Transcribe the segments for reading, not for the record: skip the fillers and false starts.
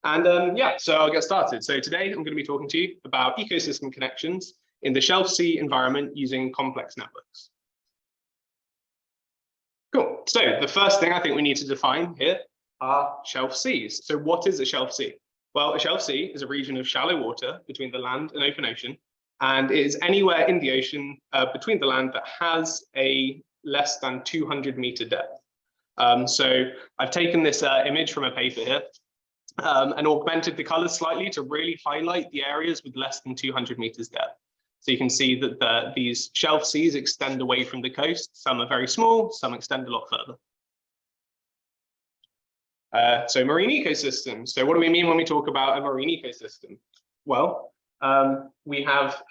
And yeah, so I'll get started. So today I'm going to be talking to you about ecosystem connections in the shelf C environment using complex networks. Cool. So the first thing I think we need to define here are shelf Cs. So what is a shelf C? Well, a shelf C is a region of shallow water between the land and open ocean, and it is anywhere in the ocean between the land that has a less than 200-meter depth. So I've taken this image from a paper here and augmented the colors slightly to really highlight the areas with less than 200 meters depth. So you can see that these shelf seas extend away from the coast. Some are very small, some extend a lot further. So marine ecosystems. So what do we mean when we talk about a marine ecosystem? Well, we have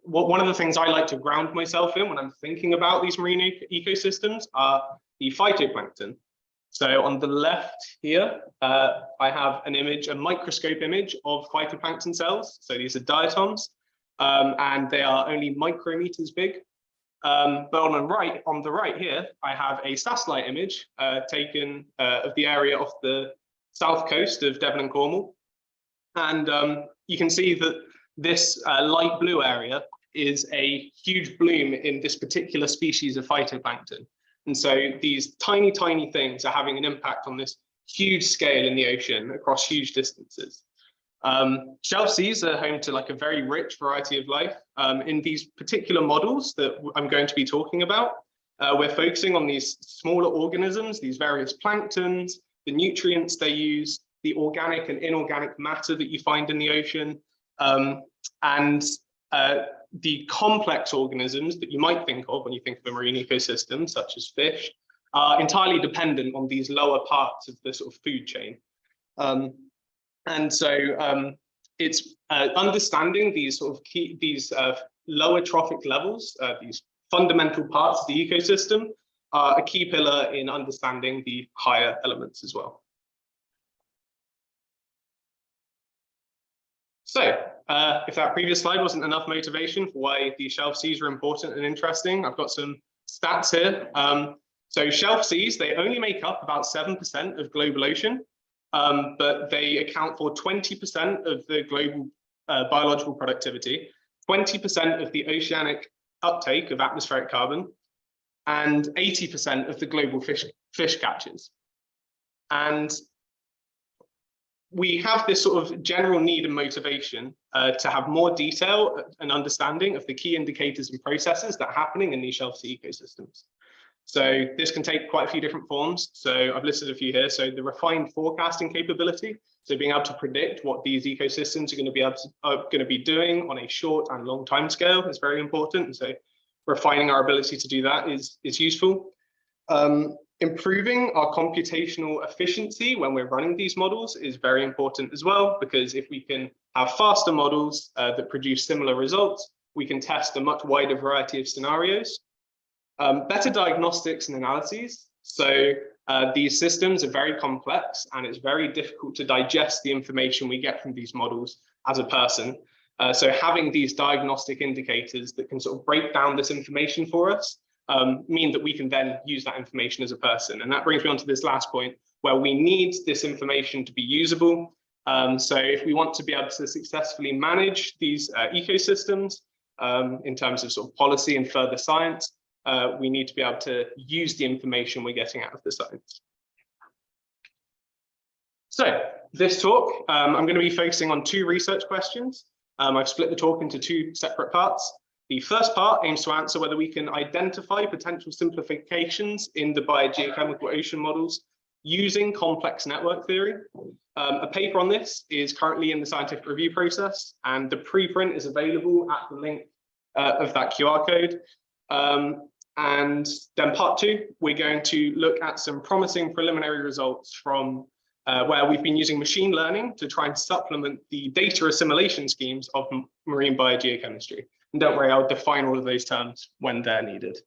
one of the things I like to ground myself in when I'm thinking about these marine ecosystems are the phytoplankton. So on the left here, I have an image, a microscope image of phytoplankton cells. So these are diatoms, and they are only micrometers big. But on the right here, I have a satellite image taken of the area off the south coast of Devon and Cornwall. And you can see that this light blue area is a huge bloom in this particular species of phytoplankton. And so these tiny, tiny things are having an impact on this huge scale in the ocean across huge distances. Shelf seas are home to like a very rich variety of life. In these particular models that I'm going to be talking about, we're focusing on these smaller organisms, these various planktons, the nutrients they use, the organic and inorganic matter that you find in the ocean, and the complex organisms that you might think of when you think of a marine ecosystem, such as fish, are entirely dependent on these lower parts of the sort of food chain. And so it's understanding these sort of lower trophic levels, these fundamental parts of the ecosystem, are a key pillar in understanding the higher elements as well. So if that previous slide wasn't enough motivation for why the shelf seas are important and interesting, I've got some stats here. So shelf seas, they only make up about 7% of global ocean, but they account for 20% of the global biological productivity, 20% of the oceanic uptake of atmospheric carbon, and 80% of the global fish catches. And we have this sort of general need and motivation to have more detail and understanding of the key indicators and processes that are happening in these shelf sea ecosystems. So this can take quite a few different forms. So I've listed a few here. So the refined forecasting capability, so being able to predict what these ecosystems are going to be doing on a short and long time scale is very important. And so refining our ability to do that is useful. Improving our computational efficiency when we're running these models is very important as well, because if we can have faster models that produce similar results, we can test a much wider variety of scenarios. Better diagnostics and analyses. So these systems are very complex, and it's very difficult to digest the information we get from these models as a person. So having these diagnostic indicators that can sort of break down this information for us mean that we can then use that information as a person. And that brings me on to this last point, where we need this information to be usable. So if we want to be able to successfully manage these ecosystems in terms of sort of policy and further science, we need to be able to use the information we're getting out of the science. So this talk, I'm going to be focusing on two research questions. I've split the talk into two separate parts. The first part aims to answer whether we can identify potential simplifications in the biogeochemical ocean models using complex network theory. A paper on this is currently in the scientific review process, and the preprint is available at the link of that QR code. And then part two, we're going to look at some promising preliminary results from where we've been using machine learning to try and supplement the data assimilation schemes of marine biogeochemistry. And don't worry, I'll define all of those terms when they're needed.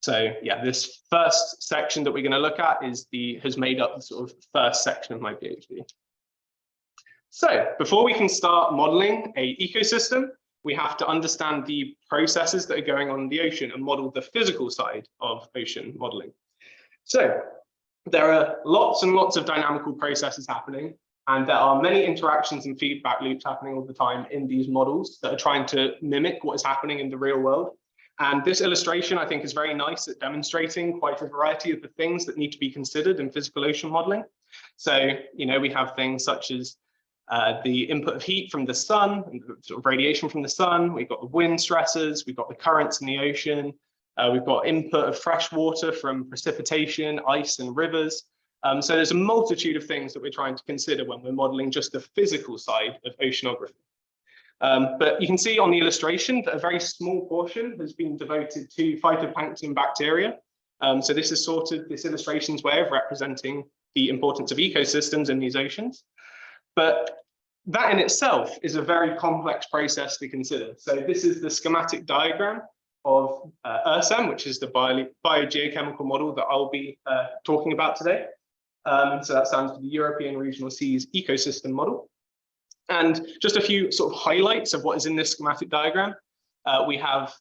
So yeah, this first section that we're going to look at has made up the sort of first section of my PhD. So before we can start modeling an ecosystem, we have to understand the processes that are going on in the ocean and model the physical side of ocean modeling. So There are lots and lots of dynamical processes happening, and there are many interactions and feedback loops happening all the time in these models that are trying to mimic what is happening in the real world. And this illustration, I think, is very nice at demonstrating quite a variety of the things that need to be considered in physical ocean modeling. So, we have things such as the input of heat from the sun, and sort of radiation from the sun. We've got the wind stresses, we've got the currents in the ocean. We've got input of fresh water from precipitation, ice, and rivers. So there's a multitude of things that we're trying to consider when we're modeling just the physical side of oceanography. But you can see on the illustration that a very small portion has been devoted to phytoplankton bacteria. So this is this illustration's way of representing the importance of ecosystems in these oceans. But that in itself is a very complex process to consider. So this is the schematic diagram of URSEM, which is the biogeochemical model that I'll be talking about today. So that stands for the European Regional Seas Ecosystem Model. And just a few sort of highlights of what is in this schematic diagram. We have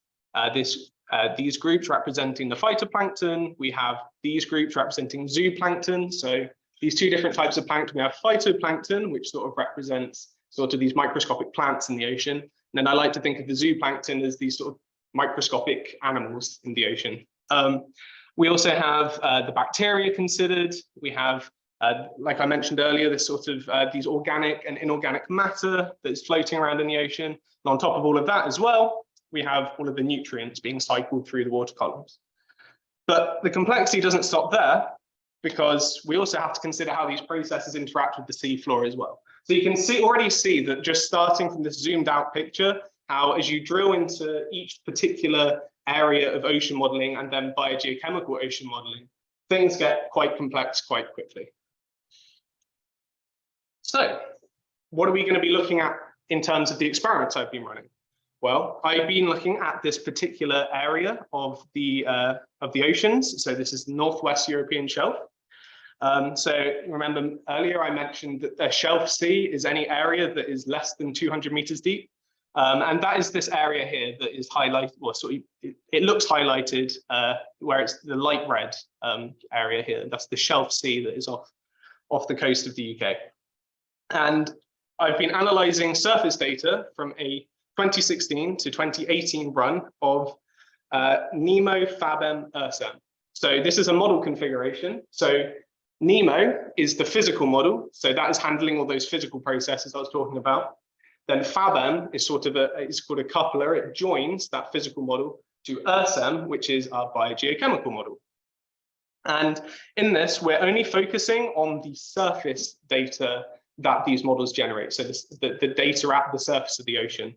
these groups representing the phytoplankton. We have these groups representing zooplankton. So these two different types of plankton. We have phytoplankton, which sort of represents sort of these microscopic plants in the ocean. And then I like to think of the zooplankton as these sort of microscopic animals in the ocean. We also have the bacteria considered. We have, like I mentioned earlier, this sort of these organic and inorganic matter that's floating around in the ocean. And on top of all of that as well, we have all of the nutrients being cycled through the water columns. But the complexity doesn't stop there, because we also have to consider how these processes interact with the seafloor as well. So you can already see that just starting from this zoomed out picture, how as you drill into each particular area of ocean modeling and then biogeochemical ocean modeling, things get quite complex quite quickly. So what are we going to be looking at in terms of the experiments I've been running? Well, I've been looking at this particular area of the oceans. So this is the Northwest European Shelf. So remember earlier I mentioned that the shelf sea is any area that is less than 200 meters deep. And that is this area here that is highlighted, well, it looks highlighted where it's the light red area here. That's the shelf sea that is off the coast of the UK. And I've been analyzing surface data from a 2016 to 2018 run of NEMO, FABEM, URSEM. So this is a model configuration. So NEMO is the physical model. So that is handling all those physical processes I was talking about. Then FABEM is it's called a coupler. It joins that physical model to URSEM, which is our biogeochemical model. And in this, we're only focusing on the surface data that these models generate. So the data at the surface of the ocean.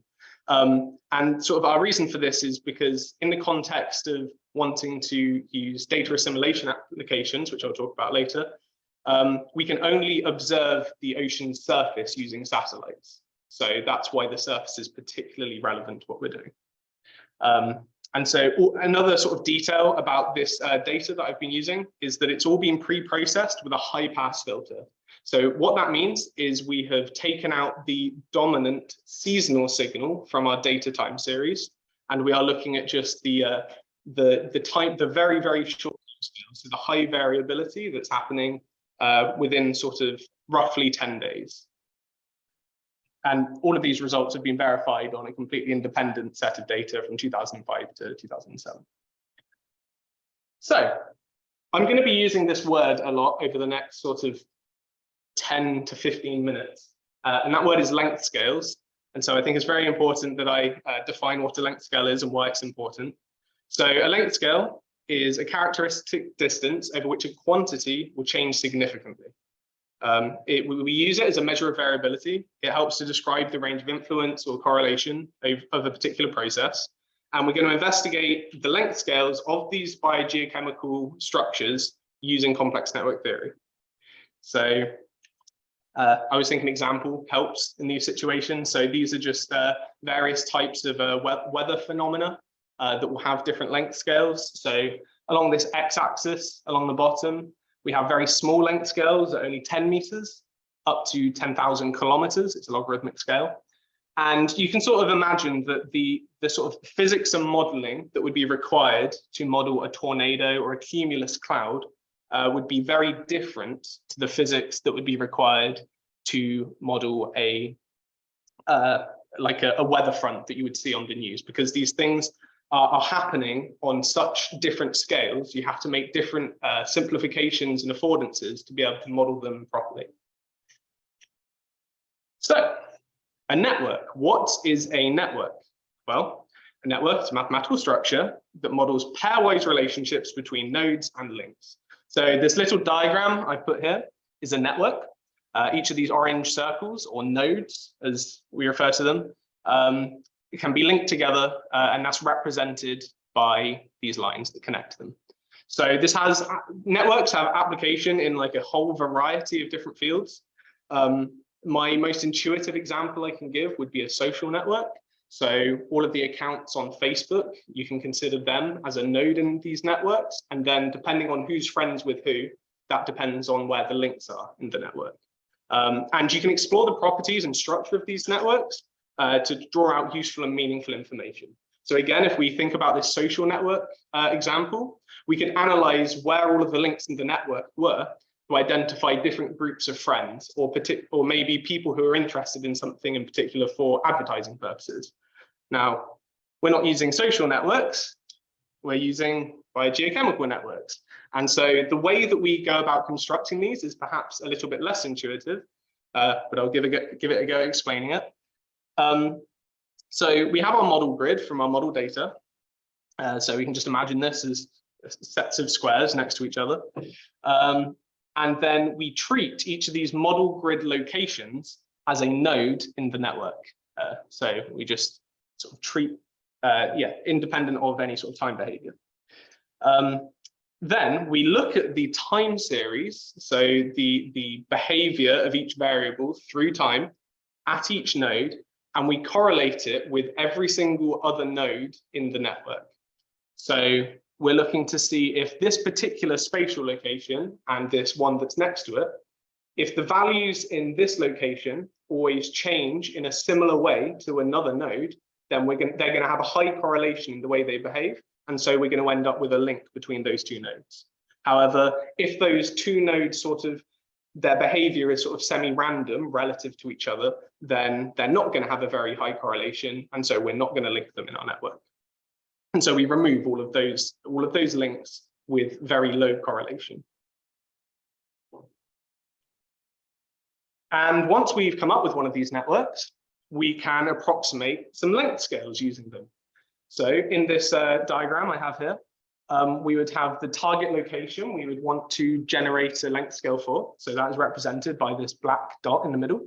And sort of our reason for this is because in the context of wanting to use data assimilation applications, which I'll talk about later, we can only observe the ocean's surface using satellites. So that's why the surface is particularly relevant to what we're doing. And so another sort of detail about this data that I've been using is that it's all been pre-processed with a high pass filter. So what that means is we have taken out the dominant seasonal signal from our data time series, and we are looking at just the very, very short scale, so the high variability that's happening within sort of roughly 10 days. And all of these results have been verified on a completely independent set of data from 2005 to 2007. So I'm going to be using this word a lot over the next sort of 10 to 15 minutes. And that word is length scales. And so I think it's very important that I define what a length scale is and why it's important. So a length scale is a characteristic distance over which a quantity will change significantly. We use it as a measure of variability. It helps to describe the range of influence or correlation of a particular process. And we're going to investigate the length scales of these biogeochemical structures using complex network theory. So I was thinking an example helps in these situations. So these are just various types of weather phenomena that will have different length scales. So along this x-axis, along the bottom, we have very small length scales at only 10 meters, up to 10,000 kilometers. It's a logarithmic scale. And you can sort of imagine that the sort of physics and modeling that would be required to model a tornado or a cumulus cloud would be very different to the physics that would be required to model like a weather front that you would see on the news, because these things are happening on such different scales. You have to make different simplifications and affordances to be able to model them properly. So, a network. What is a network? Well, a network is a mathematical structure that models pairwise relationships between nodes and links. So this little diagram I put here is a network. Each of these orange circles, or nodes, as we refer to them, it can be linked together, and that's represented by these lines that connect them. So this has, networks have application in like a whole variety of different fields. My most intuitive example I can give would be a social network. So all of the accounts on Facebook, you can consider them as a node in these networks. And then depending on who's friends with who, that depends on where the links are in the network. And you can explore the properties and structure of these networks to draw out useful and meaningful information. So again, if we think about this social network example, we can analyze where all of the links in the network were to identify different groups of friends, or maybe people who are interested in something in particular for advertising purposes. Now, we're not using social networks, we're using biogeochemical networks. And so the way that we go about constructing these is perhaps a little bit less intuitive, but I'll give it a go explaining it. So we have our model grid from our model data. So we can just imagine this as sets of squares next to each other. And then we treat each of these model grid locations as a node in the network. So we just sort of treat, independent of any sort of time behavior. Then we look at the time series, so the behavior of each variable through time at each node, and we correlate it with every single other node in the network. So we're looking to see if this particular spatial location and this one that's next to it, if the values in this location always change in a similar way to another node, then they're going to have a high correlation in the way they behave. And so we're going to end up with a link between those two nodes. However, if those two nodes their behavior is sort of semi-random relative to each other, then they're not going to have a very high correlation. And so we're not going to link them in our network. And so we remove all of those links with very low correlation. And once we've come up with one of these networks, we can approximate some length scales using them. So in this diagram I have here, we would have the target location we would want to generate a length scale for. So that is represented by this black dot in the middle.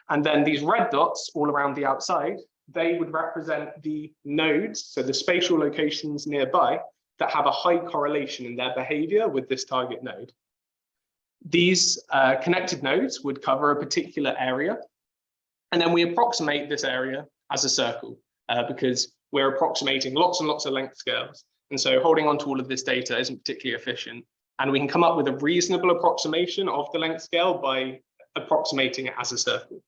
And then these red dots all around the outside, they would represent the nodes, so the spatial locations nearby that have a high correlation in their behavior with this target node. These connected nodes would cover a particular area. And then we approximate this area as a circle because we're approximating lots and lots of length scales. And so holding on to all of this data isn't particularly efficient. And we can come up with a reasonable approximation of the length scale by approximating it as a circle.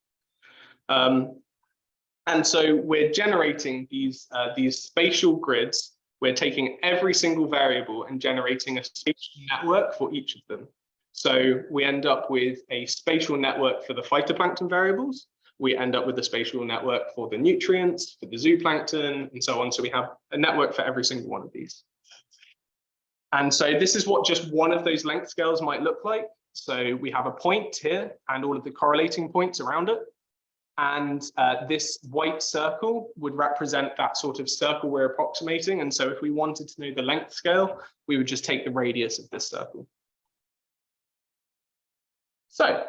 And so we're generating these spatial grids. We're taking every single variable and generating a spatial network for each of them. So we end up with a spatial network for the phytoplankton variables. We end up with a spatial network for the nutrients, for the zooplankton, and so on. So we have a network for every single one of these. And so this is what just one of those length scales might look like. So we have a point here and all of the correlating points around it. And this white circle would represent that sort of circle we're approximating. And so if we wanted to know the length scale, we would just take the radius of this circle. So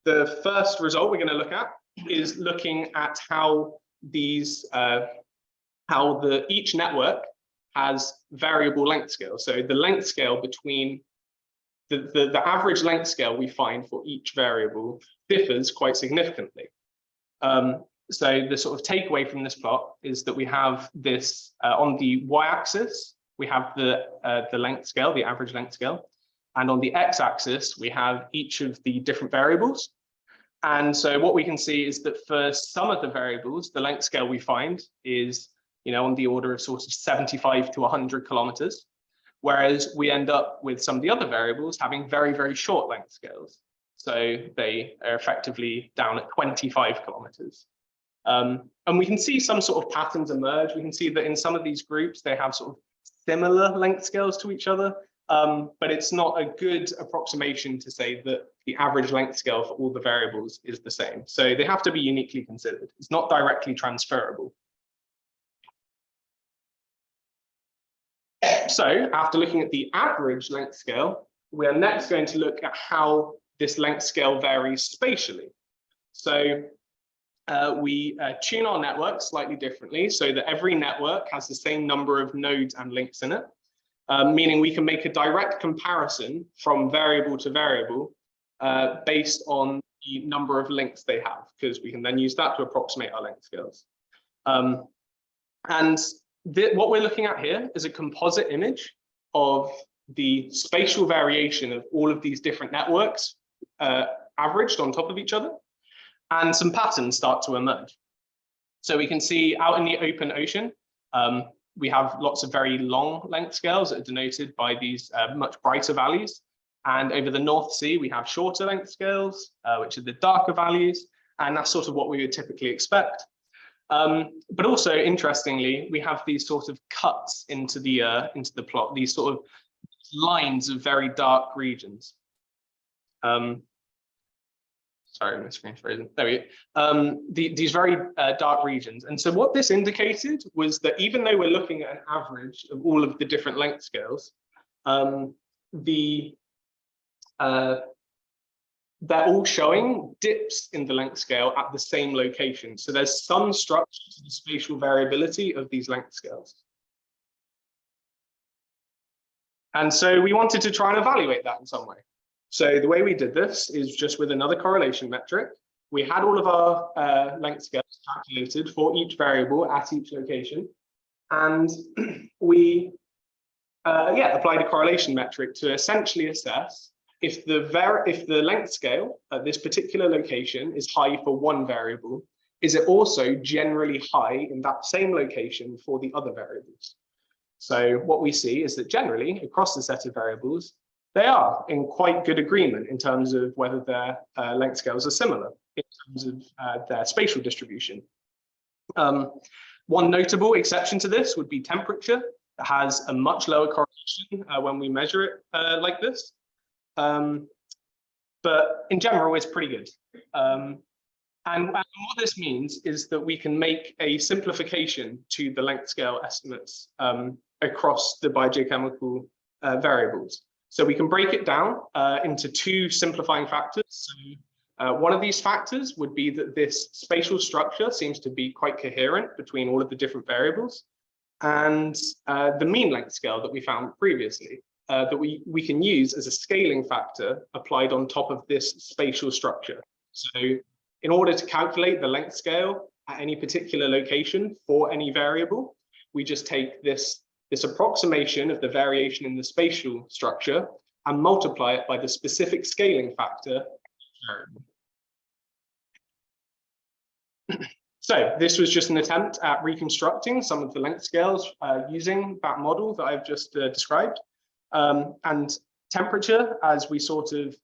the first result we're going to look at is looking at how these, each network has variable length scale. So the length scale between the average length scale we find for each variable differs quite significantly. So the sort of takeaway from this plot is that we have this on the y-axis, we have the length scale, the average length scale. And on the x-axis, we have each of the different variables. And so what we can see is that for some of the variables, the length scale we find is, on the order of sort of 75 to 100 kilometers. whereas we end up with some of the other variables having very, very short length scales. So they are effectively down at 25 kilometers. And we can see some sort of patterns emerge. We can see that in some of these groups, they have sort of similar length scales to each other, but it's not a good approximation to say that the average length scale for all the variables is the same. So they have to be uniquely considered. It's not directly transferable. So after looking at the average length scale, we are next going to look at how this length scale varies spatially. So we tune our network slightly differently so that every network has the same number of nodes and links in it, meaning we can make a direct comparison from variable to variable based on the number of links they have, because we can then use that to approximate our length scales. What we're looking at here is a composite image of the spatial variation of all of these different networks averaged on top of each other, and some patterns start to emerge. So we can see out in the open ocean, we have lots of very long length scales that are denoted by these much brighter values. And over the North Sea, we have shorter length scales, which are the darker values. And that's sort of what we would typically expect. But also, interestingly, we have these sort of cuts into the plot, these sort of lines of very dark regions. Sorry, my screen's frozen. There we go. These very dark regions. And so what this indicated was that even though we're looking at an average of all of the different length scales, they're all showing dips in the length scale at the same location. So there's some structure to the spatial variability of these length scales. And so we wanted to try and evaluate that in some way. So the way we did this is just with another correlation metric. We had all of our length scales calculated for each variable at each location. And we applied a correlation metric to essentially assess if the length scale at this particular location is high for one variable, is it also generally high in that same location for the other variables? So what we see is that generally across the set of variables, they are in quite good agreement in terms of whether their length scales are similar in terms of their spatial distribution. One notable exception to this would be temperature. It has a much lower correlation when we measure it like this. But in general, it's pretty good. And what this means is that we can make a simplification to the length scale estimates across the biogeochemical variables. So we can break it down into two simplifying factors. So one of these factors would be that this spatial structure seems to be quite coherent between all of the different variables, and the mean length scale that we found previously that we can use as a scaling factor applied on top of this spatial structure. So in order to calculate the length scale at any particular location for any variable, we just take this approximation of the variation in the spatial structure and multiply it by the specific scaling factor. So this was just an attempt at reconstructing some of the length scales using that model that I've just described. And temperature, as we sort of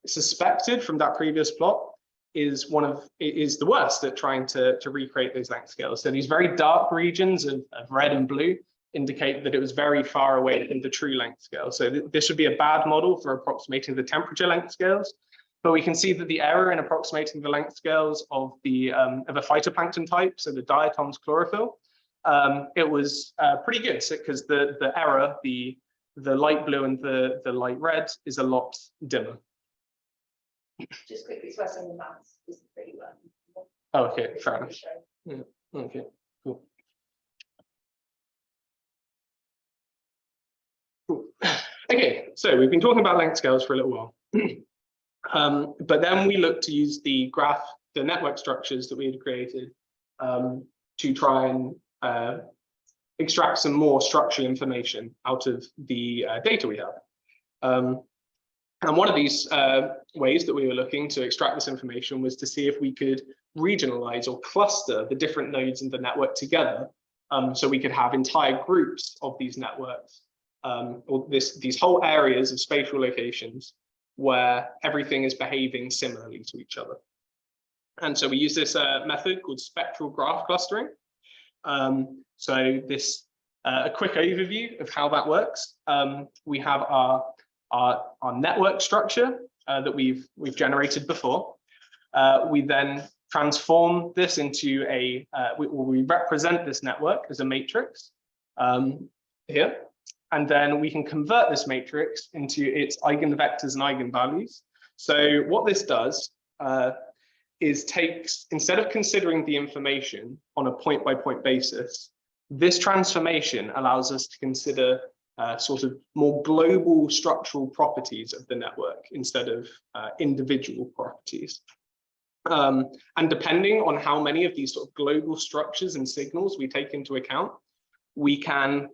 suspected from that previous plot, is the worst at trying to recreate those length scales. So these very dark regions of red and blue indicate that it was very far away from the true length scale. So this would be a bad model for approximating the temperature length scales. But we can see that the error in approximating the length scales of a phytoplankton type, so the diatoms chlorophyll, it was pretty good because the error, the light blue and the light red, is a lot dimmer. Just quickly, so some of the maths is pretty well. Oh, okay, fair enough. Yeah, okay, cool. Cool. Okay, so we've been talking about length scales for a little while. But then we looked to use the network structures that we had created to try and extract some more structural information out of the data we have. And one of these ways that we were looking to extract this information was to see if we could regionalize or cluster the different nodes in the network together, so we could have entire groups of these networks or these whole areas of spatial locations where everything is behaving similarly to each other. And so we use this method called spectral graph clustering. So this a quick overview of how that works. We have our network structure that we've generated before. We then transform this into we represent this network as a matrix here, and then we can convert this matrix into its eigenvectors and eigenvalues. So what this does is instead of considering the information on a point-by-point basis, this transformation allows us to consider sort of more global structural properties of the network instead of individual properties. And depending on how many of these sort of global structures and signals we take into account, we can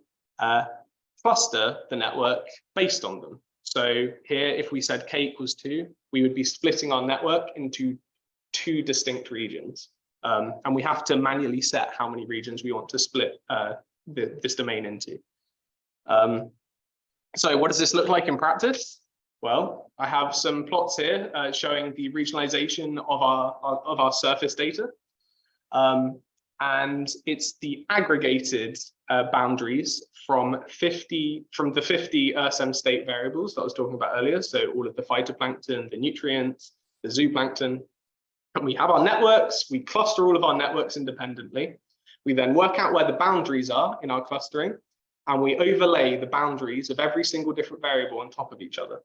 cluster the network based on them. So here, if we said k equals 2, we would be splitting our network into 2 distinct regions. And we have to manually set how many regions we want to split this domain into. So what does this look like in practice? Well, I have some plots here showing the regionalization of our surface data. And it's the aggregated boundaries from the 50 URSEM state variables that I was talking about earlier. So all of the phytoplankton, the nutrients, the zooplankton. And we have our networks, we cluster all of our networks independently. We then work out where the boundaries are in our clustering, and we overlay the boundaries of every single different variable on top of each other.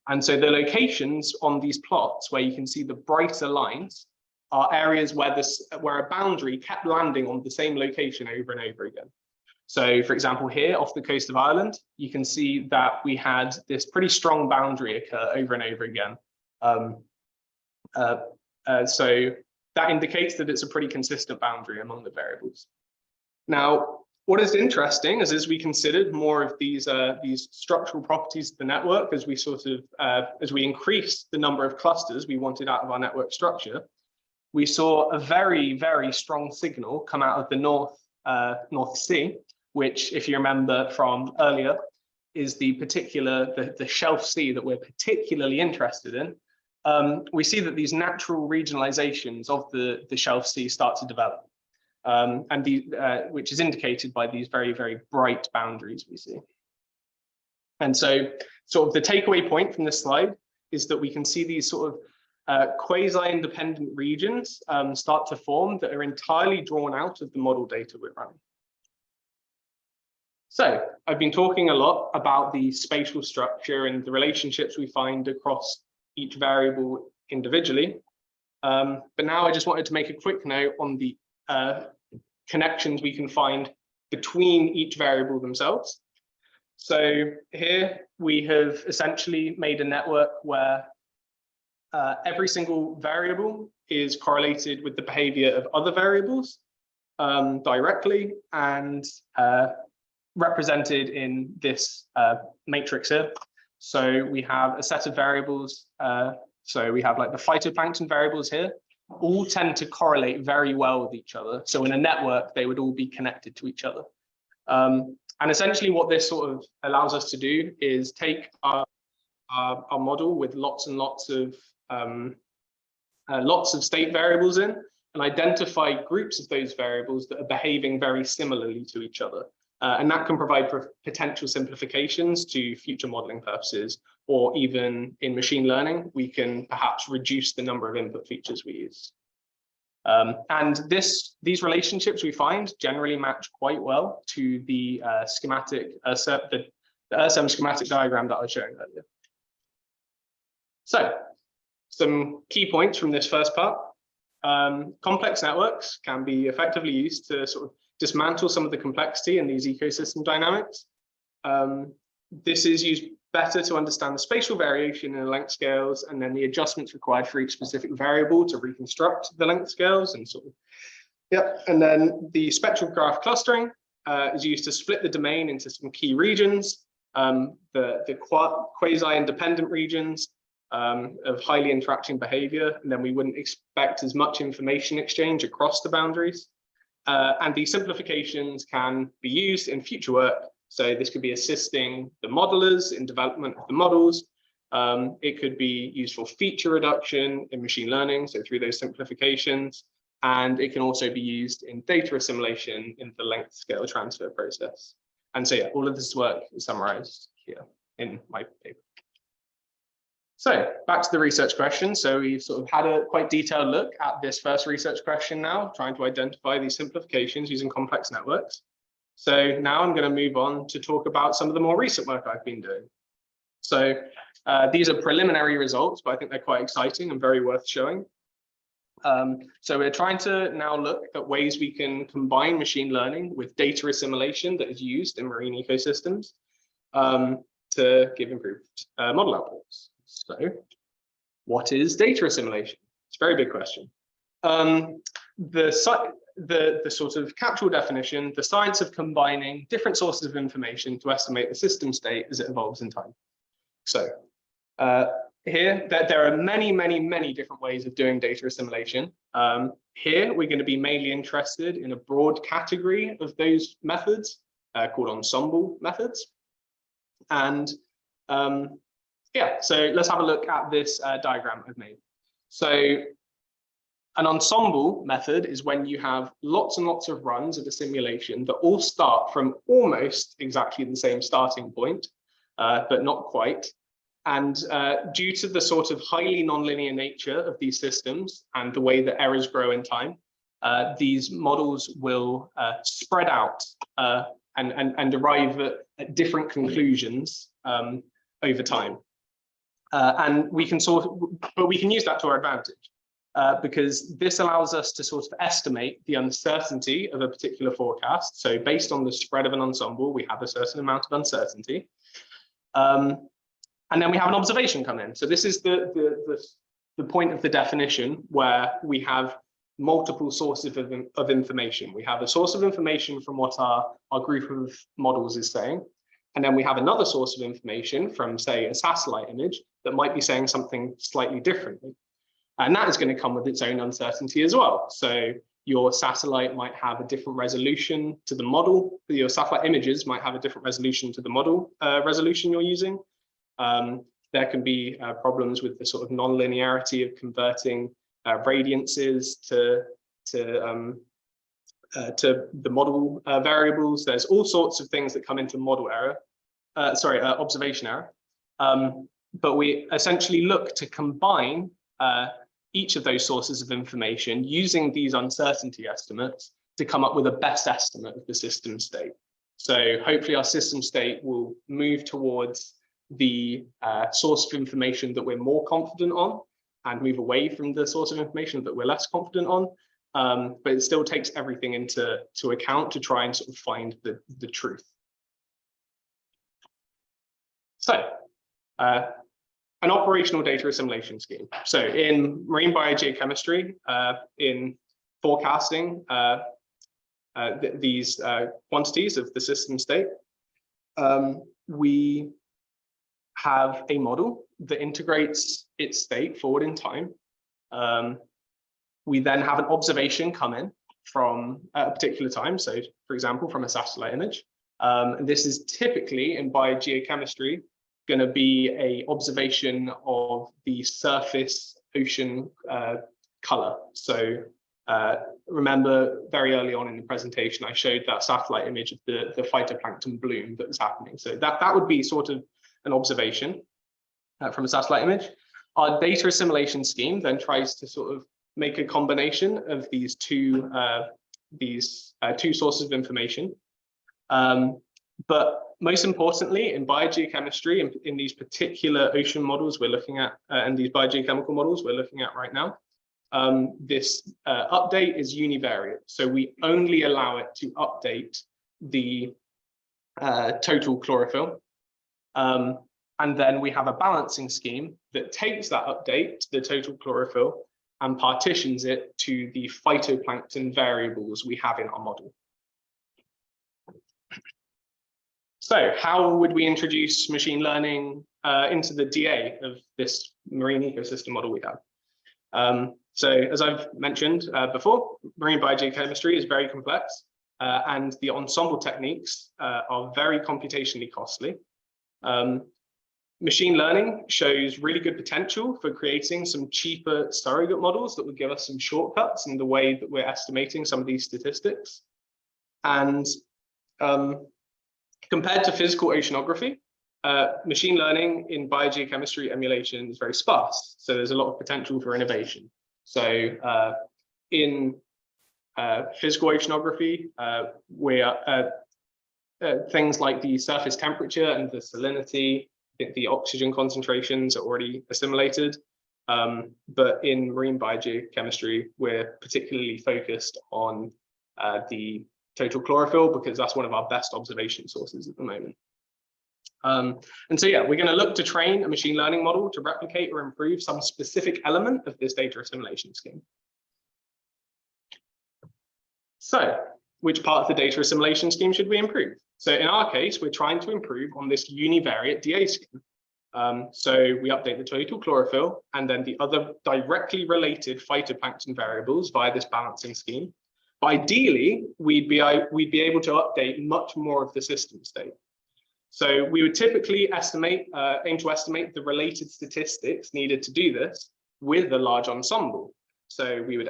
And so the locations on these plots where you can see the brighter lines are areas where a boundary kept landing on the same location over and over again. So for example, here off the coast of Ireland, you can see that we had this pretty strong boundary occur over and over again. So that indicates that it's a pretty consistent boundary among the variables. Now, what is interesting is as we considered more of these structural properties of the network, as we as we increased the number of clusters we wanted out of our network structure, we saw a very, very strong signal come out of the North Sea, which, if you remember from earlier, is the shelf sea that we're particularly interested in. We see that these natural regionalizations of the shelf sea start to develop. Which is indicated by these very, very bright boundaries we see. And so sort of the takeaway point from this slide is that we can see these sort of quasi-independent regions start to form that are entirely drawn out of the model data we're running. So I've been talking a lot about the spatial structure and the relationships we find across each variable individually. But now I just wanted to make a quick note on the connections we can find between each variable themselves. So here we have essentially made a network where every single variable is correlated with the behavior of other variables directly and represented in this matrix here. So we have a set of variables. So we have like the phytoplankton variables here, all tend to correlate very well with each other. So in a network, they would all be connected to each other. And essentially what this sort of allows us to do is take our model with lots and lots of state variables in and identify groups of those variables that are behaving very similarly to each other. And that can provide potential simplifications to future modeling purposes, or even in machine learning, we can perhaps reduce the number of input features we use. And these relationships we find generally match quite well to the schematic, the URSEM schematic diagram that I was showing earlier. So some key points from this first part. Complex networks can be effectively used to sort of dismantle some of the complexity in these ecosystem dynamics. This is used better to understand the spatial variation in the length scales and then the adjustments required for each specific variable to reconstruct the length scales and sort of, yeah. And then the spectral graph clustering is used to split the domain into some key regions, the quasi-independent regions of highly interacting behavior, and then we wouldn't expect as much information exchange across the boundaries. And these simplifications can be used in future work, So this could be assisting the modelers in development of the models. It could be used for feature reduction in machine learning, so through those simplifications. And it can also be used in data assimilation in the length scale transfer process. And so yeah, all of this work is summarized here in my paper. So back to the research question. So we've sort of had a quite detailed look at this first research question now, trying to identify these simplifications using complex networks. So now I'm going to move on to talk about some of the more recent work I've been doing. So these are preliminary results, but I think they're quite exciting and very worth showing. So we're trying to now look at ways we can combine machine learning with data assimilation that is used in marine ecosystems to give improved model outputs. So what is data assimilation? It's a very big question. The sort of capsule definition, the science of combining different sources of information to estimate the system state as it evolves in time. So here, there are many different ways of doing data assimilation. Here, we're going to be mainly interested in a broad category of those methods called ensemble methods. And yeah, so let's have a look at this diagram I've made. So an ensemble method is when you have lots and lots of runs of a simulation that all start from almost exactly the same starting point, but not quite. And due to the sort of highly nonlinear nature of these systems and the way that errors grow in time, these models will spread out and arrive at different conclusions over time. And we can use that to our advantage because this allows us to sort of estimate the uncertainty of a particular forecast. So based on the spread of an ensemble, we have a certain amount of uncertainty. And then we have an observation come in. So this is the point of the definition where we have multiple sources of information. We have a source of information from what our group of models is saying. And then we have another source of information from, say, a satellite image that might be saying something slightly differently. And that is going to come with its own uncertainty as well. So your satellite might have a different resolution to the model. Your satellite images might have a different resolution to the model resolution you're using. There can be problems with the sort of non-linearity of converting radiances to the model variables. There's all sorts of things that come into model error, observation error. But we essentially look to combine each of those sources of information using these uncertainty estimates to come up with a best estimate of the system state. So hopefully our system state will move towards the source of information that we're more confident on and move away from the source of information that we're less confident on. But it still takes everything into account to try and sort of find the truth. So an operational data assimilation scheme. So in marine biogeochemistry, in forecasting these quantities of the system state, we have a model that integrates its state forward in time. We then have an observation come in from a particular time. So for example, from a satellite image. And this is typically in biogeochemistry going to be a observation of the surface ocean color. So remember very early on in the presentation, I showed that satellite image of the phytoplankton bloom that was happening. So that would be sort of an observation from a satellite image. Our data assimilation scheme then tries to sort of make a combination of these two sources of information. But most importantly, in biogeochemistry, in these particular ocean models we're looking at, and these biogeochemical models we're looking at right now, this update is univariate. So we only allow it to update the total chlorophyll. And then we have a balancing scheme that takes that update to the total chlorophyll and partitions it to the phytoplankton variables we have in our model. So how would we introduce machine learning into the DA of this marine ecosystem model we have? So as I've mentioned before, marine biogeochemistry is very complex. and the ensemble techniques are very computationally costly. Machine learning shows really good potential for creating some cheaper surrogate models that would give us some shortcuts in the way that we're estimating some of these statistics. And compared to physical oceanography, machine learning in biogeochemistry emulation is very sparse. So there's a lot of potential for innovation. So in physical oceanography, things like the surface temperature and the salinity, the oxygen concentrations are already assimilated. But in marine biogeochemistry, we're particularly focused on the total chlorophyll because that's one of our best observation sources at the moment. And so, yeah, we're going to look to train a machine learning model to replicate or improve some specific element of this data assimilation scheme. So, which part of the data assimilation scheme should we improve? So in our case, we're trying to improve on this univariate DA scheme. So we update the total chlorophyll and then the other directly related phytoplankton variables via this balancing scheme. But ideally, we'd be able to update much more of the system state. So we would typically aim to estimate the related statistics needed to do this with a large ensemble. So we would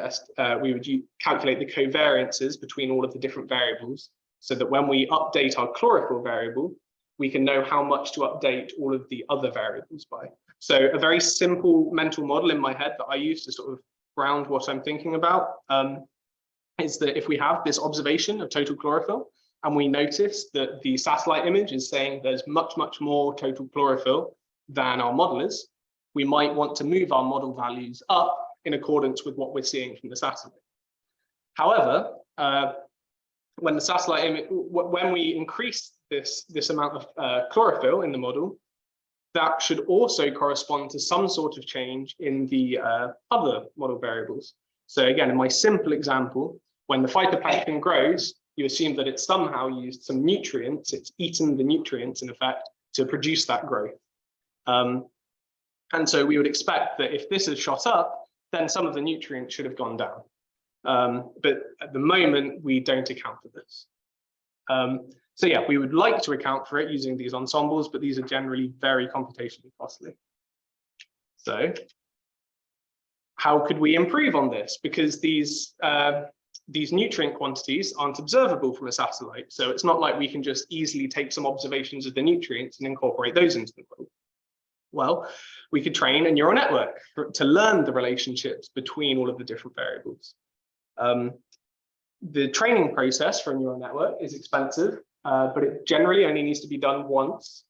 calculate the covariances between all of the different variables so that when we update our chlorophyll variable, we can know how much to update all of the other variables by. So a very simple mental model in my head that I use to sort of ground what I'm thinking about is that if we have this observation of total chlorophyll and we notice that the satellite image is saying there's much, much more total chlorophyll than our model is, we might want to move our model values up in accordance with what we're seeing from the satellite. However, when the satellite image, when we increase this amount of chlorophyll in the model, that should also correspond to some sort of change in the other model variables. So again, in my simple example, when the phytoplankton grows, you assume that it's somehow used some nutrients, it's eaten the nutrients in effect to produce that growth. And so we would expect that if this is shot up, then some of the nutrients should have gone down. But at the moment, we don't account for this. So yeah, we would like to account for it using these ensembles, but these are generally very computationally costly. So how could we improve on this? Because these nutrient quantities aren't observable from a satellite. So it's not like we can just easily take some observations of the nutrients and incorporate those into the model. Well, we could train a neural network to learn the relationships between all of the different variables. The training process for a neural network is expensive, but it generally only needs to be done once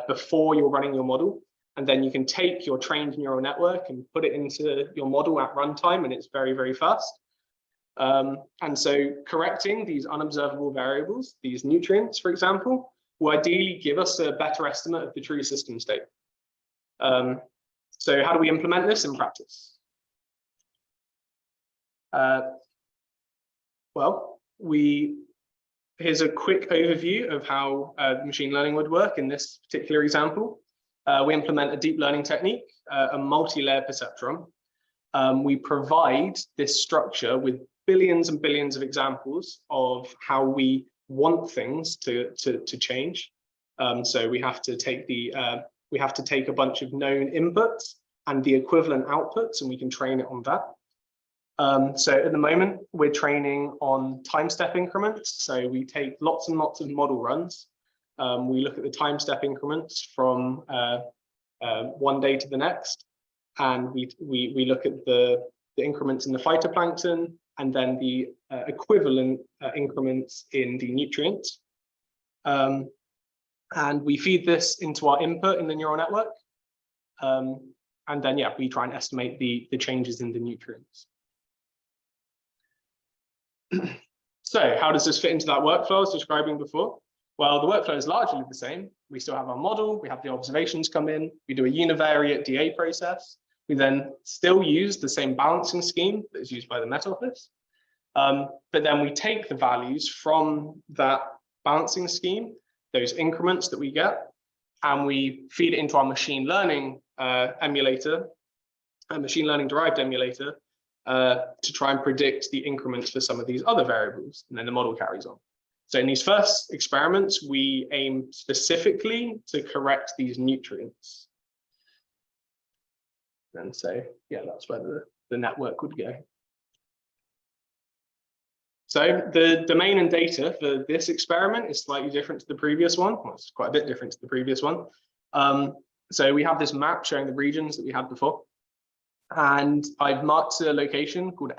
before you're running your model. And then you can take your trained neural network and put it into your model at runtime, and it's very, very fast. And so correcting these unobservable variables, these nutrients, for example, will ideally give us a better estimate of the true system state. So how do we implement this in practice? Well, here's a quick overview of how machine learning would work in this particular example. We implement a deep learning technique, a multi-layer perceptron. We provide this structure with billions and billions of examples of how we want things to change. So we have to take a bunch of known inputs and the equivalent outputs, and we can train it on that. So at the moment, we're training on time step increments. So we take lots and lots of model runs. We look at the time step increments from one day to the next, and we look at the increments in the phytoplankton and then the equivalent increments in the nutrients. And we feed this into our input in the neural network. And then, yeah, we try and estimate the changes in the nutrients. So how does this fit into that workflow I was describing before? Well, the workflow is largely the same. We still have our model, we have the observations come in, we do a univariate DA process. We then still use the same balancing scheme that is used by the Met Office. But then we take the values from that balancing scheme, those increments that we get, and we feed it into our machine learning emulator, a machine learning derived emulator, to try and predict the increments for some of these other variables, and then the model carries on. So in these first experiments, we aim specifically to correct these nutrients. And so, yeah, that's where the network would go. So the domain and data for this experiment is slightly different to the previous one. Well, it's quite a bit different to the previous one. So we have this map showing the regions that we had before. And I've marked a location called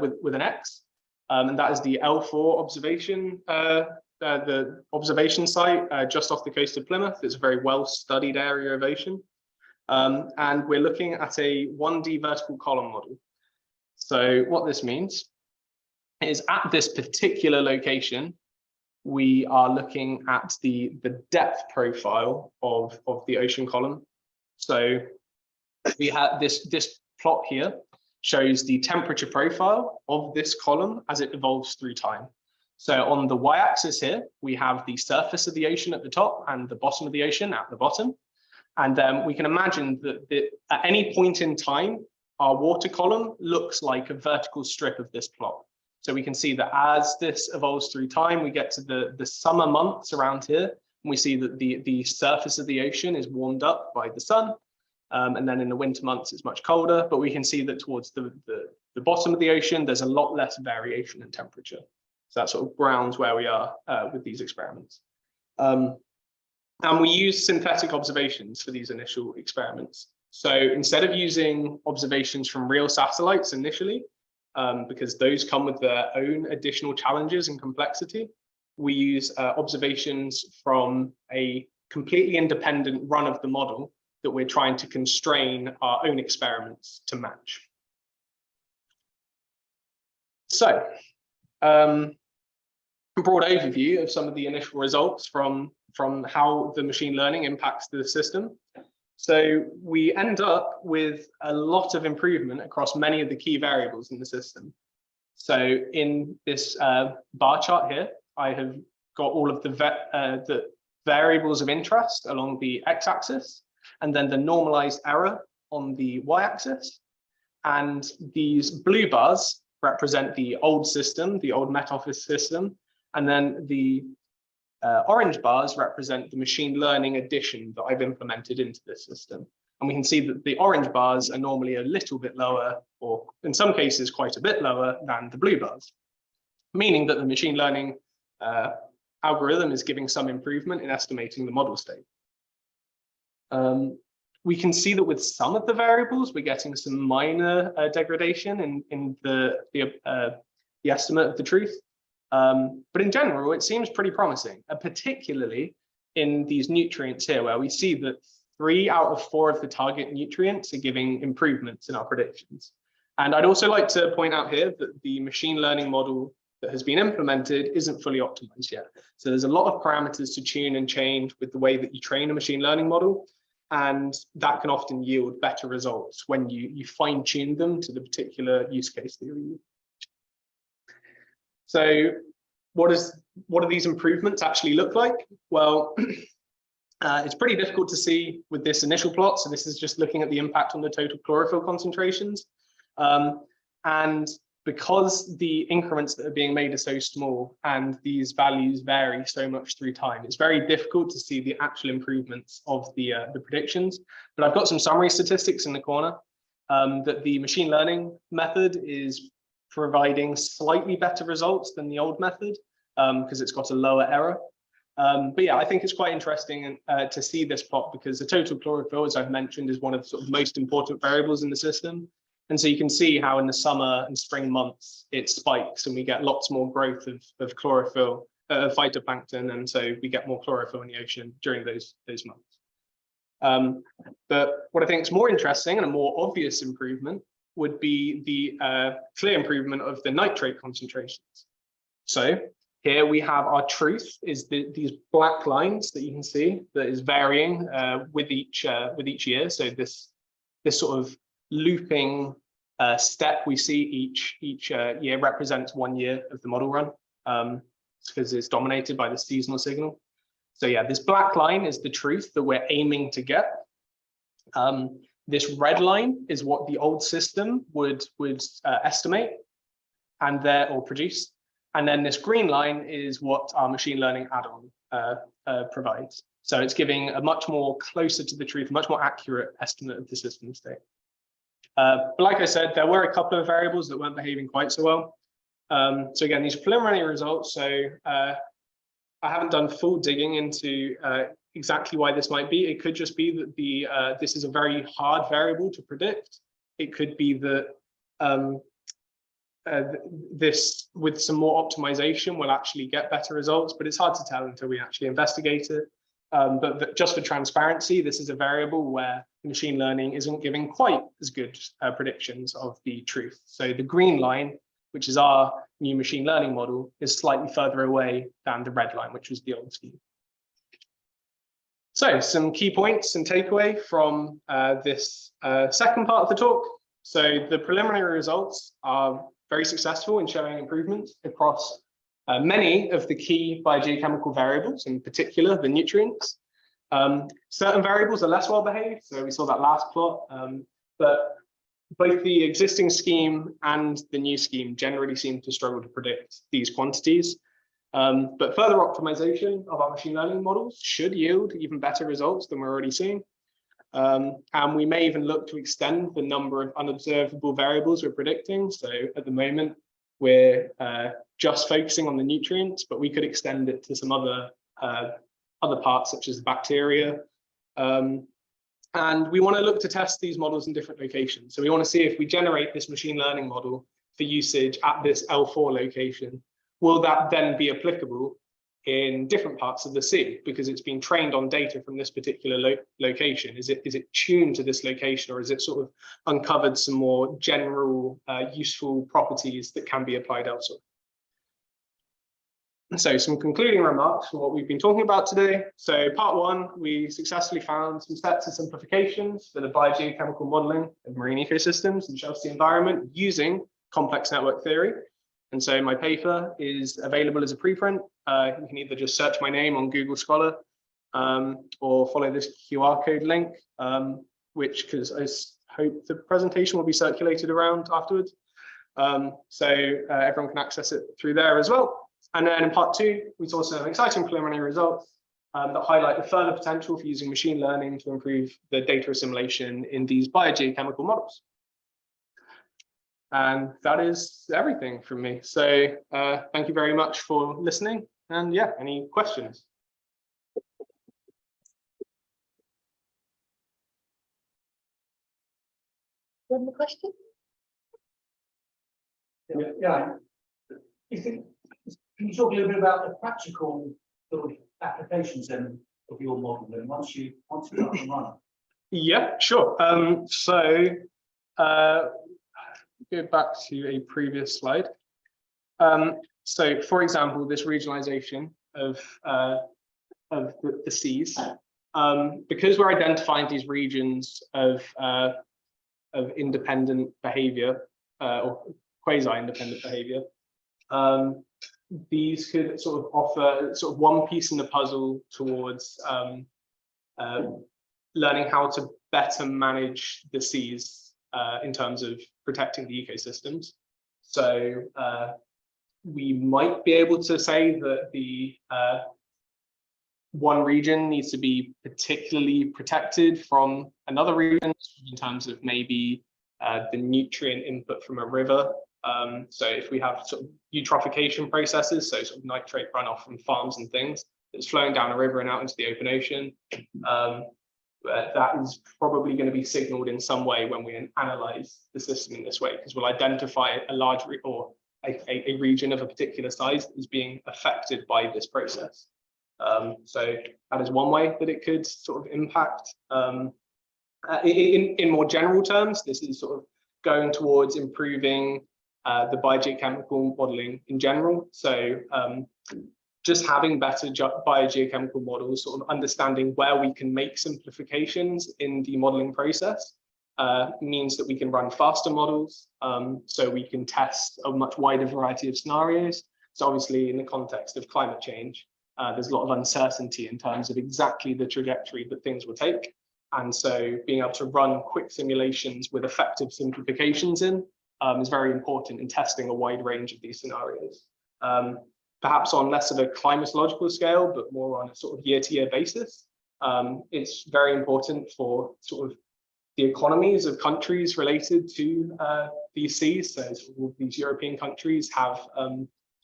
with an X, and that is the L4 observation, the observation site just off the coast of Plymouth. It's a very well-studied area of ocean. And we're looking at a 1D vertical column model. So what this means is at this particular location, we are looking at the depth profile of the ocean column. So we have this plot here shows the temperature profile of this column as it evolves through time. So on the y-axis here, we have the surface of the ocean at the top and the bottom of the ocean at the bottom. And then we can imagine that at any point in time, our water column looks like a vertical strip of this plot. So we can see that as this evolves through time, we get to the summer months around here, and we see that the surface of the ocean is warmed up by the sun. And then in the winter months, it's much colder, but we can see that towards the bottom of the ocean, there's a lot less variation in temperature. So that sort of grounds where we are with these experiments. And we use synthetic observations for these initial experiments. So instead of using observations from real satellites initially, because those come with their own additional challenges and complexity, we use observations from a completely independent run of the model that we're trying to constrain our own experiments to match. So, a broad overview of some of the initial results from how the machine learning impacts the system. So we end up with a lot of improvement across many of the key variables in the system. So in this bar chart here, I have got all of the variables of interest along the x-axis, and then the normalized error on the y-axis. And these blue bars represent the old system, the old Met Office system, and then the orange bars represent the machine learning addition that I've implemented into this system. And we can see that the orange bars are normally a little bit lower, or in some cases quite a bit lower than the blue bars, meaning that the machine learning algorithm is giving some improvement in estimating the model state. We can see that with some of the variables, we're getting some minor degradation in the estimate of the truth. But in general, it seems pretty promising, particularly in these nutrients here, where we see that 3 out of 4 of the target nutrients are giving improvements in our predictions. And I'd also like to point out here that the machine learning model that has been implemented isn't fully optimized yet. So there's a lot of parameters to tune and change with the way that you train a machine learning model. And that can often yield better results when you fine tune them to the particular use case that you're using. So what do these improvements actually look like? Well, it's pretty difficult to see with this initial plot. So this is just looking at the impact on the total chlorophyll concentrations. And because the increments that are being made are so small and these values vary so much through time, it's very difficult to see the actual improvements of the predictions. But I've got some summary statistics in the corner that the machine learning method is providing slightly better results than the old method because it's got a lower error. But yeah, I think it's quite interesting to see this plot because the total chlorophyll, as I've mentioned, is one of the sort of most important variables in the system. And so you can see how in the summer and spring months it spikes and we get lots more growth of chlorophyll, phytoplankton, and so we get more chlorophyll in the ocean during those months. But what I think is more interesting and a more obvious improvement would be the clear improvement of the nitrate concentrations. So here we have our truth is these black lines that you can see that is varying with each year. So this sort of looping step we see each year represents 1 year of the model run because it's dominated by the seasonal signal. So yeah, this black line is the truth that we're aiming to get. This red line is what the old system would estimate or produce. And then this green line is what our machine learning add-on provides. So it's giving a much more closer to the truth, much more accurate estimate of the system state. But like I said, there were a couple of variables that weren't behaving quite so well. So again, these are preliminary results. So I haven't done full digging into exactly why this might be. It could just be that this is a very hard variable to predict. It could be that this, with some more optimization, will actually get better results, but it's hard to tell until we actually investigate it. But just for transparency, this is a variable where machine learning isn't giving quite as good predictions of the truth. So the green line, which is our new machine learning model, is slightly further away than the red line, which was the old scheme. So some key points and takeaway from this second part of the talk. So the preliminary results are very successful in showing improvements across many of the key biogeochemical variables, in particular the nutrients. Certain variables are less well behaved, so we saw that last plot, but both the existing scheme and the new scheme generally seem to struggle to predict these quantities. But further optimization of our machine learning models should yield even better results than we're already seeing. And we may even look to extend the number of unobservable variables we're predicting. So at the moment, we're just focusing on the nutrients, but we could extend it to some other parts, such as the bacteria. And we want to look to test these models in different locations. So we want to see if we generate this machine learning model for usage at this L4 location, will that then be applicable in different parts of the sea, because it's been trained on data from this particular location? Is it tuned to this location, or is it sort of uncovered some more general useful properties that can be applied elsewhere? So some concluding remarks for what we've been talking about today. So part one, we successfully found some sets of simplifications for the biogeochemical modeling of marine ecosystems and shelf sea environment using complex network theory. And so my paper is available as a preprint. You can either just search my name on Google Scholar or follow this QR code link, which, because I hope the presentation will be circulated around afterwards. So everyone can access it through there as well. And then in part two, we saw some exciting preliminary results that highlight the further potential for using machine learning to improve the data assimilation in these biogeochemical models. And that is everything from me. So thank you very much for listening. And yeah, any questions? One more question? Yeah. Can you talk a little bit about the practical sort of applications then of your model then once you got them running? Yeah, sure. Go back to a previous slide. So for example, this regionalization of the seas, because we're identifying these regions of independent behavior or quasi-independent behavior, these could sort of offer sort of one piece in the puzzle towards learning how to better manage the seas in terms of protecting the ecosystems. So we might be able to say that the one region needs to be particularly protected from another region in terms of maybe the nutrient input from a river. So if we have sort of eutrophication processes, so sort of nitrate runoff from farms and things that's flowing down a river and out into the open ocean, that is probably going to be signaled in some way when we analyze the system in this way, because we'll identify a large or a region of a particular size that is being affected by this process. So that is one way that it could sort of impact. In more general terms, this is sort of going towards improving the biogeochemical modeling in general. So just having better biogeochemical models, sort of understanding where we can make simplifications in the modeling process means that we can run faster models. So we can test a much wider variety of scenarios. So obviously in the context of climate change, there's a lot of uncertainty in terms of exactly the trajectory that things will take. And so being able to run quick simulations with effective simplifications in is very important in testing a wide range of these scenarios. perhaps on less of a climatological scale, but more on a sort of year-to-year basis. It's very important for sort of the economies of countries related to these seas. So all these European countries have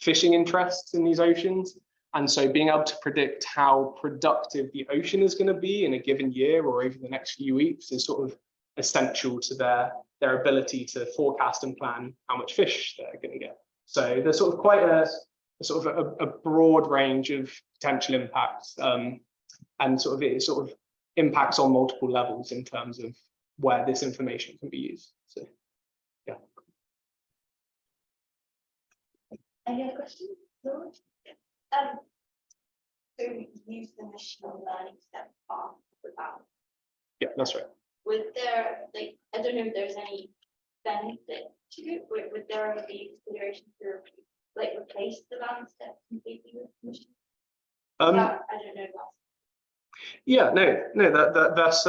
fishing interests in these oceans. And so being able to predict how productive the ocean is going to be in a given year or over the next few weeks is sort of essential to their ability to forecast and plan how much fish they're going to get. So there's sort of quite a sort of a broad range of potential impacts, and sort of it sort of impacts on multiple levels in terms of where this information can be used. So yeah. Any other questions? No? So you use the machine learning step part without. Yeah, that's right. Would there, like, I don't know if there's any benefit to it, would there ever be consideration to like replace the land step completely with the machine? I don't know if that's. Yeah, no, that's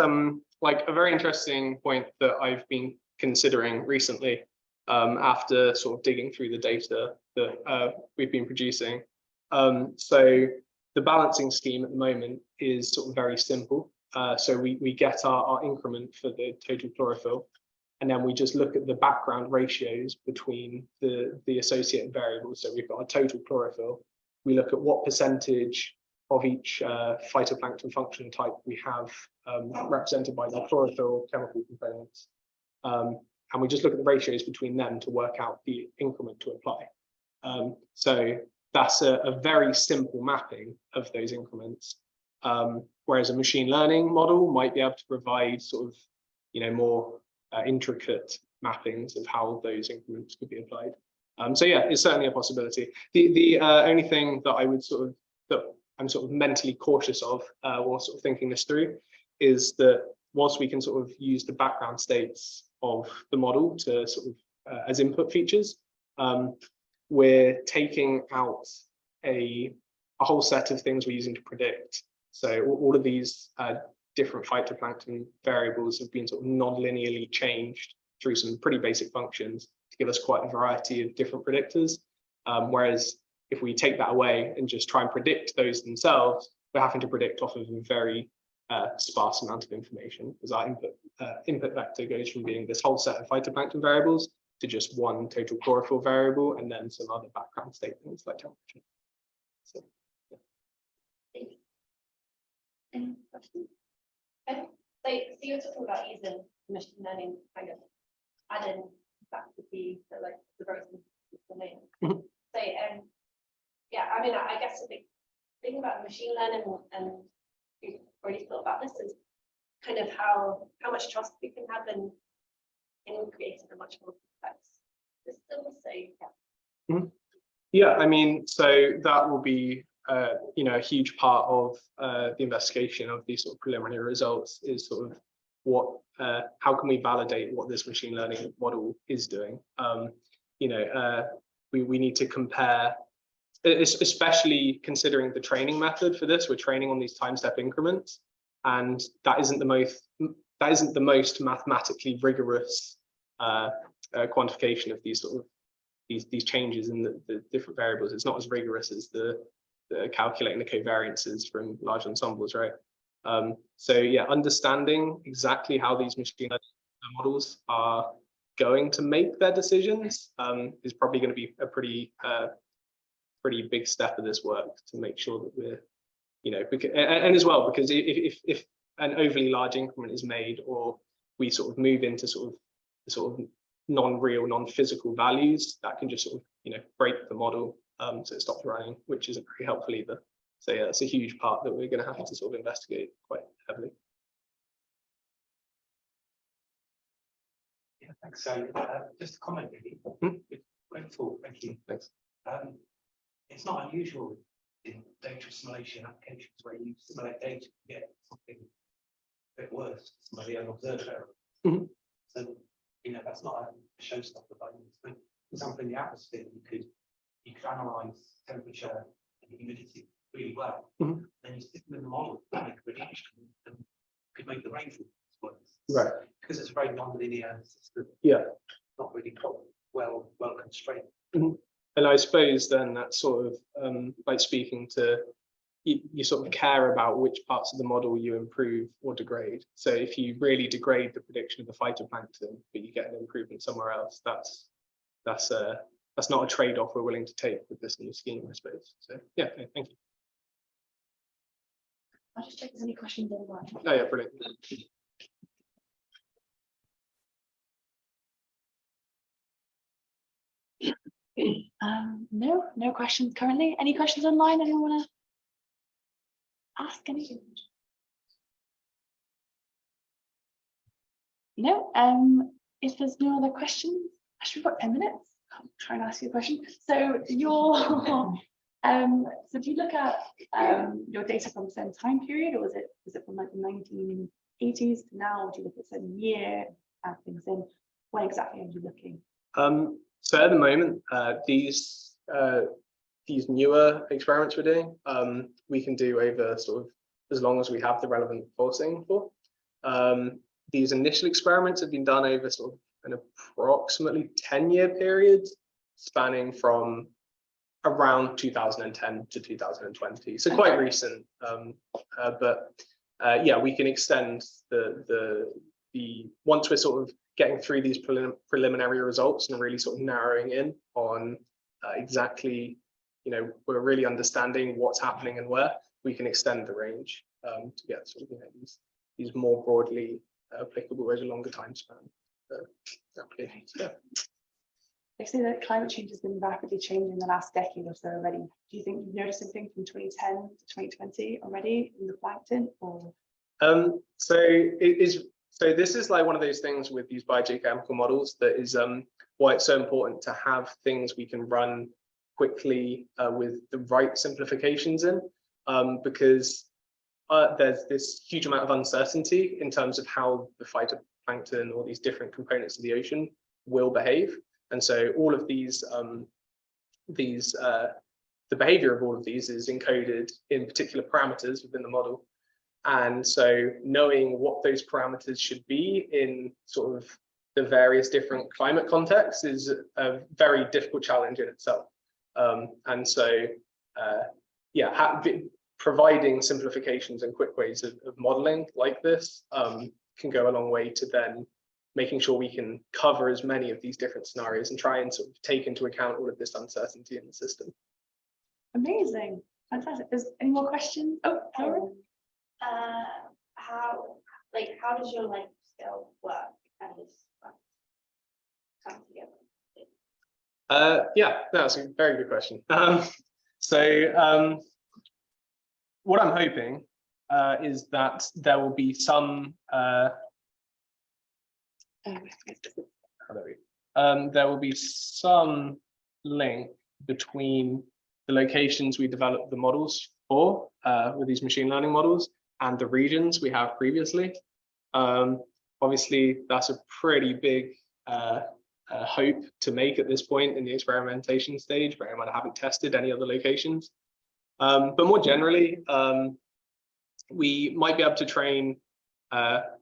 like a very interesting point that I've been considering recently, after sort of digging through the data that we've been producing. So the balancing scheme at the moment is sort of very simple. So we get our increment for the total chlorophyll, and then we just look at the background ratios between the associated variables. So we've got a total chlorophyll. We look at what percentage of each phytoplankton function type we have represented by the chlorophyll chemical components. And we just look at the ratios between them to work out the increment to apply. So that's a very simple mapping of those increments. Whereas a machine learning model might be able to provide sort of, more intricate mappings of how those increments could be applied. So yeah, it's certainly a possibility. The only thing that I would that I'm sort of mentally cautious of while sort of thinking this through is that whilst we can sort of use the background states of the model to sort of as input features, we're taking out a whole set of things we're using to predict. So all of these different phytoplankton variables have been sort of non-linearly changed through some pretty basic functions to give us quite a variety of different predictors. Whereas if we take that away and just try and predict those themselves, we're having to predict off of a very sparse amount of information, because our input vector goes from being this whole set of phytoplankton variables to just one total chlorophyll variable and then some other background statements like temperature. So, yeah. Any questions? Okay. So you're talking about using machine learning kind of add-in, that would be the very simple name. So yeah, I mean, I guess the big thing about machine learning, and we've already thought about this, is kind of how much trust we can have in creating a much more complex system. So yeah. Yeah, I mean, so that will be a huge part of the investigation of these sort of preliminary results, is sort of how can we validate what this machine learning model is doing. We need to compare, especially considering the training method for this. We're training on these time step increments, and that isn't the most mathematically rigorous quantification of these sort of these changes in the different variables. It's not as rigorous as the calculating the covariances from large ensembles, right? So yeah, understanding exactly how these machine learning models are going to make their decisions is probably going to be a pretty big step of this work, to make sure that we're, because, and as well, because if an overly large increment is made, or we sort of move into sort of non-real, non-physical values, that can just sort of break the model, so it stops running, which isn't very helpful either. So yeah, it's a huge part that we're going to have to sort of investigate quite heavily. Yeah, thanks. So just a comment really. Great talk, thank you. Thanks. It's not unusual in data assimilation applications where you simulate data to get something a bit worse, some of the unobserved error. So that's not a showstopper by any means. For example, in the atmosphere, you could analyze temperature and humidity really well. Then you stick them in the model and make a prediction, and could make the rainfall worse. Right. Because it's a very non-linear system. Yeah. Not really well constrained. And I suppose then that's sort of like speaking to you sort of care about which parts of the model you improve or degrade. So if you really degrade the prediction of the phytoplankton, but you get an improvement somewhere else, that's not a trade-off we're willing to take with this new scheme, I suppose. So yeah, okay, thank you. I'll just check if there's any questions online. Oh yeah, brilliant. No questions currently. Any questions online? Anyone want to ask anything? No. If there's no other questions, actually we've got 10 minutes. I'll try and ask you a question. So your so do you look at your data from the same time period, or was it from like the 1980s to now? Or do you look at a certain year, add things in? When exactly are you looking? So at the moment, these newer experiments we're doing, we can do over sort of as long as we have the relevant forcing for. These initial experiments have been done over sort of an approximately 10-year period, spanning from around 2010 to 2020. So quite recent, but yeah, we can extend the once we're sort of getting through these preliminary results and really sort of narrowing in on exactly, we're really understanding what's happening and where, we can extend the range to get sort of these more broadly applicable over a longer time span applications. Yeah. They say that climate change has been rapidly changing in the last decade or so already. Do you think you've noticed anything from 2010 to 2020 already in the plankton? Or So this is like one of those things with these biogeochemical models that is why it's so important to have things we can run quickly with the right simplifications in, because there's this huge amount of uncertainty in terms of how the phytoplankton or these different components of the ocean will behave. And so all of these, the behavior of all of these is encoded in particular parameters within the model. And so knowing what those parameters should be in sort of the various different climate contexts is a very difficult challenge in itself. And so, yeah, providing simplifications and quick ways of modeling like this can go a long way to then making sure we can cover as many of these different scenarios and try and sort of take into account all of this uncertainty in the system. amazing, fantastic. There's any more questions? Oh, Laura? How does your length scale work and come together? Yeah, that's a very good question. So what I'm hoping is that there will be some there will be some link between the locations we developed the models for with these machine learning models and the regions we have previously. Obviously, that's a pretty big hope to make at this point in the experimentation stage, but I haven't tested any other locations. But more generally, we might be able to train,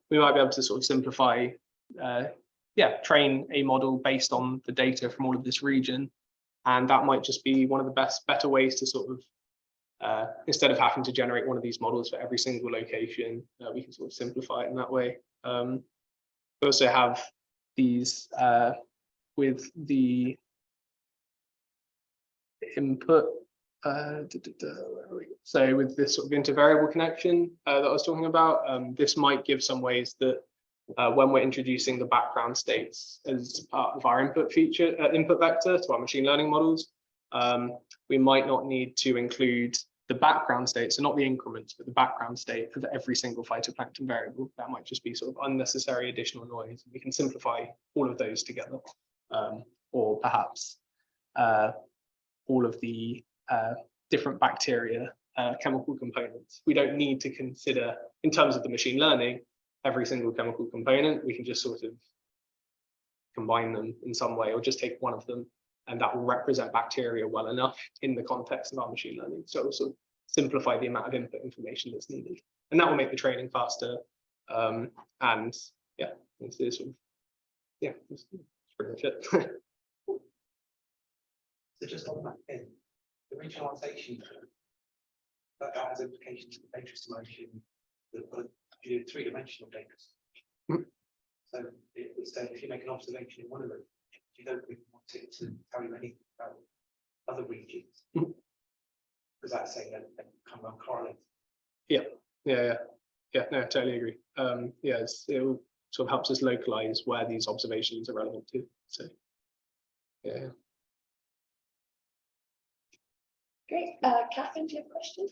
we might be able to sort of simplify, train a model based on the data from all of this region. And that might just be one of the better ways to sort of, instead of having to generate one of these models for every single location, we can sort of simplify it in that way. We also have these with the input, so with this sort of intervariable connection that I was talking about, this might give some ways that when we're introducing the background states as part of our input vector to our machine learning models, we might not need to include the background state, so not the increments, but the background state of every single phytoplankton variable. That might just be sort of unnecessary additional noise. We can simplify all of those together, or perhaps all of the different bacteria chemical components. We don't need to consider, in terms of the machine learning, every single chemical component. We can just sort of combine them in some way, or just take one of them, and that will represent bacteria well enough in the context of our machine learning. So it will sort of simplify the amount of input information that's needed, and that will make the training faster. And yeah, it's sort of, yeah, that's pretty much it. So just on that thing, the regionalisation that has implications for data assimilation, the three-dimensional data. Mhm. So it's if you make an observation in one of them, you don't really want it to tell you anything about other regions. Mhm. Because that's saying that they come uncorrelated. Yeah, no, I totally agree. Yeah, it sort of helps us localize where these observations are relevant to. So, yeah. Great. Catherine, do you have a question?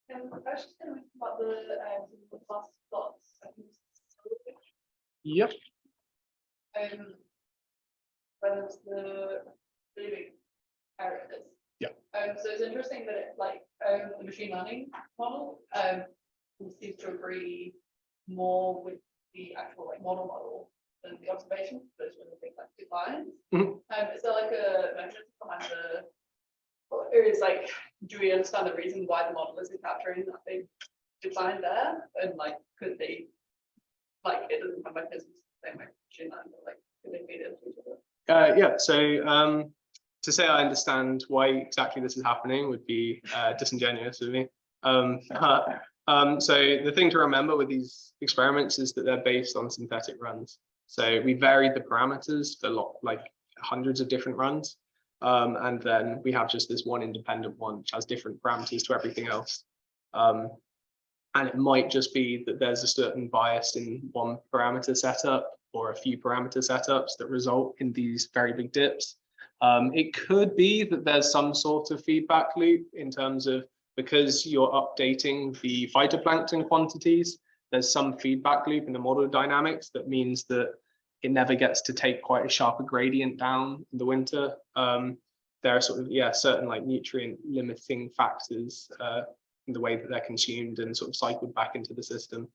I was just going to about the class plots. I think Yep. when it's the living areas. Yeah. So it's interesting that it's like the machine learning model seems to agree more with the actual like model than the observation. Those were the things like declines. Is there like a mechanism behind the, or is like, do we understand the reason why the model isn't capturing that big decline there? And like, could they, like, it doesn't have mechanisms the same way machine learning, but like, could they feed into each other? Yeah. So to say I understand why exactly this is happening would be disingenuous of me. So the thing to remember with these experiments is that they're based on synthetic runs. So we varied the parameters for like hundreds of different runs. And then we have just this one independent one which has different parameters to everything else. And it might just be that there's a certain bias in one parameter setup or a few parameter setups that result in these very big dips. It could be that there's some sort of feedback loop in terms of, because you're updating the phytoplankton quantities, there's some feedback loop in the model dynamics that means that it never gets to take quite a sharper gradient down in the winter. There are sort of, certain like nutrient limiting factors in the way that they're consumed and sort of cycled back into the system.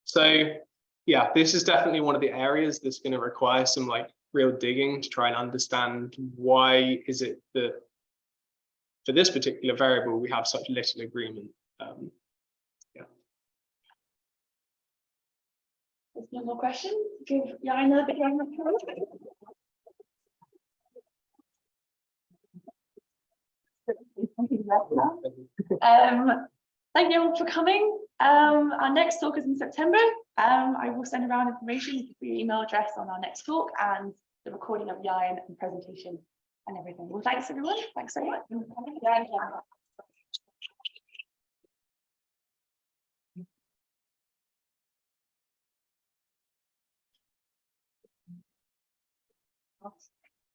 So yeah, this is definitely one of the areas that's going to require some like real digging to try and understand why is it that for this particular variable we have such little agreement. There's no more questions. Give Jan a big round of applause. Thank you all for coming. Our next talk is in September. I will send around information for your email address on our next talk and the recording of Jan and presentation and everything. Well, thanks everyone. Thanks very much.